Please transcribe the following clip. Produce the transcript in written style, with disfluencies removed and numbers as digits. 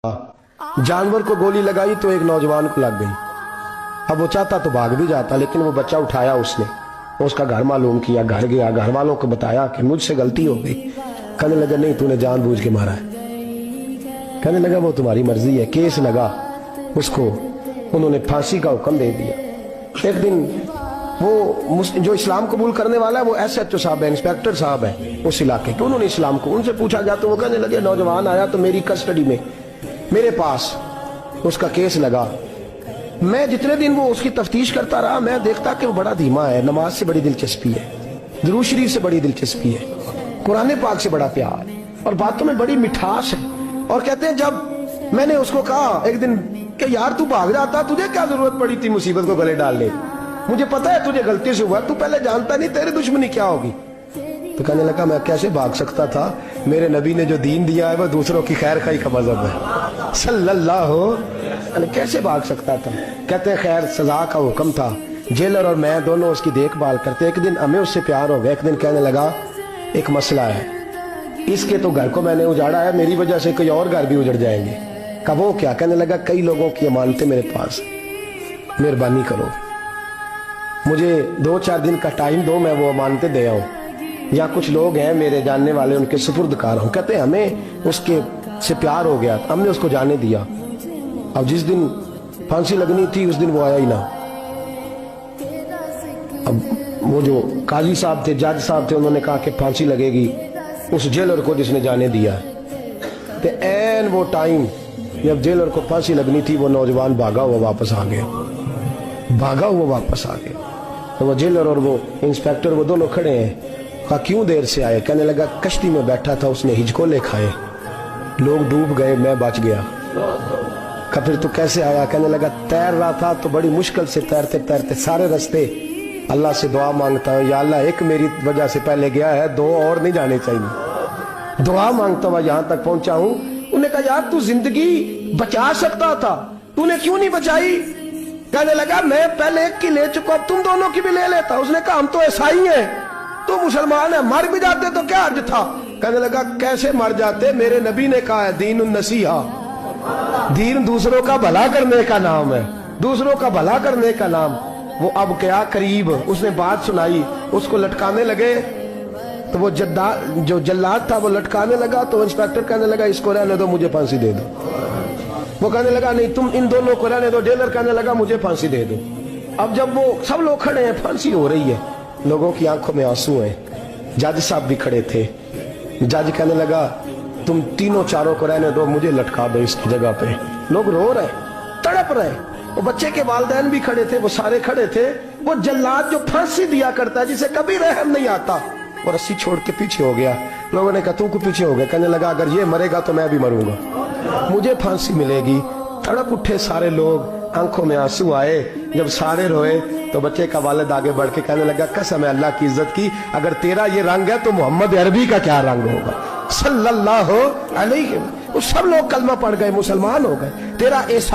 जानवर को गोली लगाई तो एक नौजवान को लग गई। अब वो चाहता तो भाग भी जाता, लेकिन वो बच्चा उठाया उसने, उसका घर मालूम किया, घर गया, घर वालों को बताया कि मुझसे गलती हो गई। कहने लगा नहीं, तूने जानबूझ के मारा है। कहने लगा वो तुम्हारी मर्जी है। केस लगा, उसको उन्होंने फांसी का हुक्म दे दिया। एक दिन वो जो इस्लाम कबूल करने वाला है वो SHO साहब है, इंस्पेक्टर साहब है उस इलाके के, उन्होंने इस्लाम को उनसे पूछा गया तो वो कहने लगे नौजवान आया तो मेरी कस्टडी में मेरे पास उसका केस लगा। मैं जितने दिन वो उसकी तफ्तीश करता रहा, मैं देखता कि वो बड़ा धीमा है, नमाज से बड़ी दिलचस्पी है, दुरूद शरीफ से बड़ी दिलचस्पी है, कुरान पाक से बड़ा प्यार और बातों में बड़ी मिठास है। और कहते हैं जब मैंने उसको कहा एक दिन कि यार तू भाग जाता, तुझे क्या जरूरत पड़ी थी मुसीबत को गले डालने, मुझे पता है तुझे गलती से हुआ, तू पहले जानता नहीं तेरी दुश्मनी क्या होगी। तो कहने लगा मैं कैसे भाग सकता था, मेरे नबी ने जो दीन दिया है वह दूसरों की खैर खाई का मजहब है सल्लल्लाहु, कैसे भाग सकता था। कहते हैं खैर सजा का हुक्म था, जेलर और मैं दोनों उसकी देखभाल करते। एक दिन हमें उससे प्यार हो गया। एक दिन कहने लगा एक मसला है, इसके तो घर को मैंने उजाड़ा है, मेरी वजह से कोई और घर भी उजड़ जाएंगे। कहा वो क्या? कहने लगा कई लोगों की अमानतें मेरे पास, मेहरबानी करो मुझे 2-4 दिन का टाइम दो, मैं वो अमानतें दे आऊं, या कुछ लोग हैं मेरे जानने वाले उनके सुपुर्दकार हूं। कहते हैं हमें उसके से प्यार हो गया, हमने उसको जाने दिया। अब जिस दिन फांसी लगनी थी उस दिन वो आया ही ना। अब वो जो काजी साहब थे, जज साहब थे, उन्होंने कहा कि फांसी लगेगी उस जेलर को जिसने जाने दिया। तो ऐन वो टाइम जब जेलर को फांसी लगनी थी वो नौजवान भागा हुआ वापस आ गया, भागा हुआ वापस आ गया। तो वो जेलर और वो इंस्पेक्टर वो दोनों खड़े हैं। कहा क्यों देर से आए? कहने लगा कश्ती में बैठा था, उसने हिचकोले खाए, लोग डूब गए, मैं बच गया। कहा फिर तो कैसे आया? कहने लगा तैर रहा था तो बड़ी मुश्किल से तैरते तैरते सारे रास्ते अल्लाह से दुआ मांगता हूँ, या अल्लाह एक मेरी वजह से पहले गया है, 2 और नहीं जाने चाहिए, दुआ मांगता हुआ यहाँ तक पहुंचा हूँ। उन्होंने कहा यार तू जिंदगी बचा सकता था, तूने क्यों नहीं बचाई? कहने लगा मैं पहले एक की ले चुका, अब तुम दोनों की भी ले लेता। उसने कहा हम तो ईसाई हैं, तू मुसलमान है, मर भी जाते तो क्या अर्ज था। कहने लगा कैसे मर जाते, मेरे नबी ने कहा है दीन नसीहा, दीन दूसरों का भला करने का नाम है, दूसरों का भला करने का नाम। वो अब क्या करीब उसने बात सुनाई, उसको लटकाने लगे तो वो जो जल्लाद था वो लटकाने लगा। तो इंस्पेक्टर कहने लगा इसको रहने दो, मुझे फांसी दे दो। वो कहने लगा नहीं तुम इन दोनों को रहने दो। जेलर कहने लगा मुझे फांसी दे दो। अब जब वो सब लोग खड़े हैं, फांसी हो रही है, लोगों की आंखों में आंसू हैं, जज साहब भी खड़े थे। जज कहने लगा तुम तीनों चारों को रहने दो, मुझे लटका दो इसकी जगह पे। लोग रो रहे, तड़प रहे, वो बच्चे के वालिदैन भी खड़े थे, वो सारे खड़े थे। वो जल्लाद जो फांसी दिया करता है, जिसे कभी रहम नहीं आता, वो रस्सी छोड़ के पीछे हो गया। लोगों ने कहा तू को पीछे हो गया? कहने लगा अगर ये मरेगा तो मैं भी मरूंगा, मुझे फांसी मिलेगी। तड़प उठे सारे लोग, आंखों में आंसू आए। जब सारे रोए तो बच्चे का वालिद आगे बढ़ के कहने लगा कसम है अल्लाह की इज्जत की, अगर तेरा ये रंग है तो मोहम्मद अरबी का क्या रंग होगा सल्लल्लाहु अलैहि। सब लोग कलमा पढ़ गए, मुसलमान हो गए। तेरा एहसास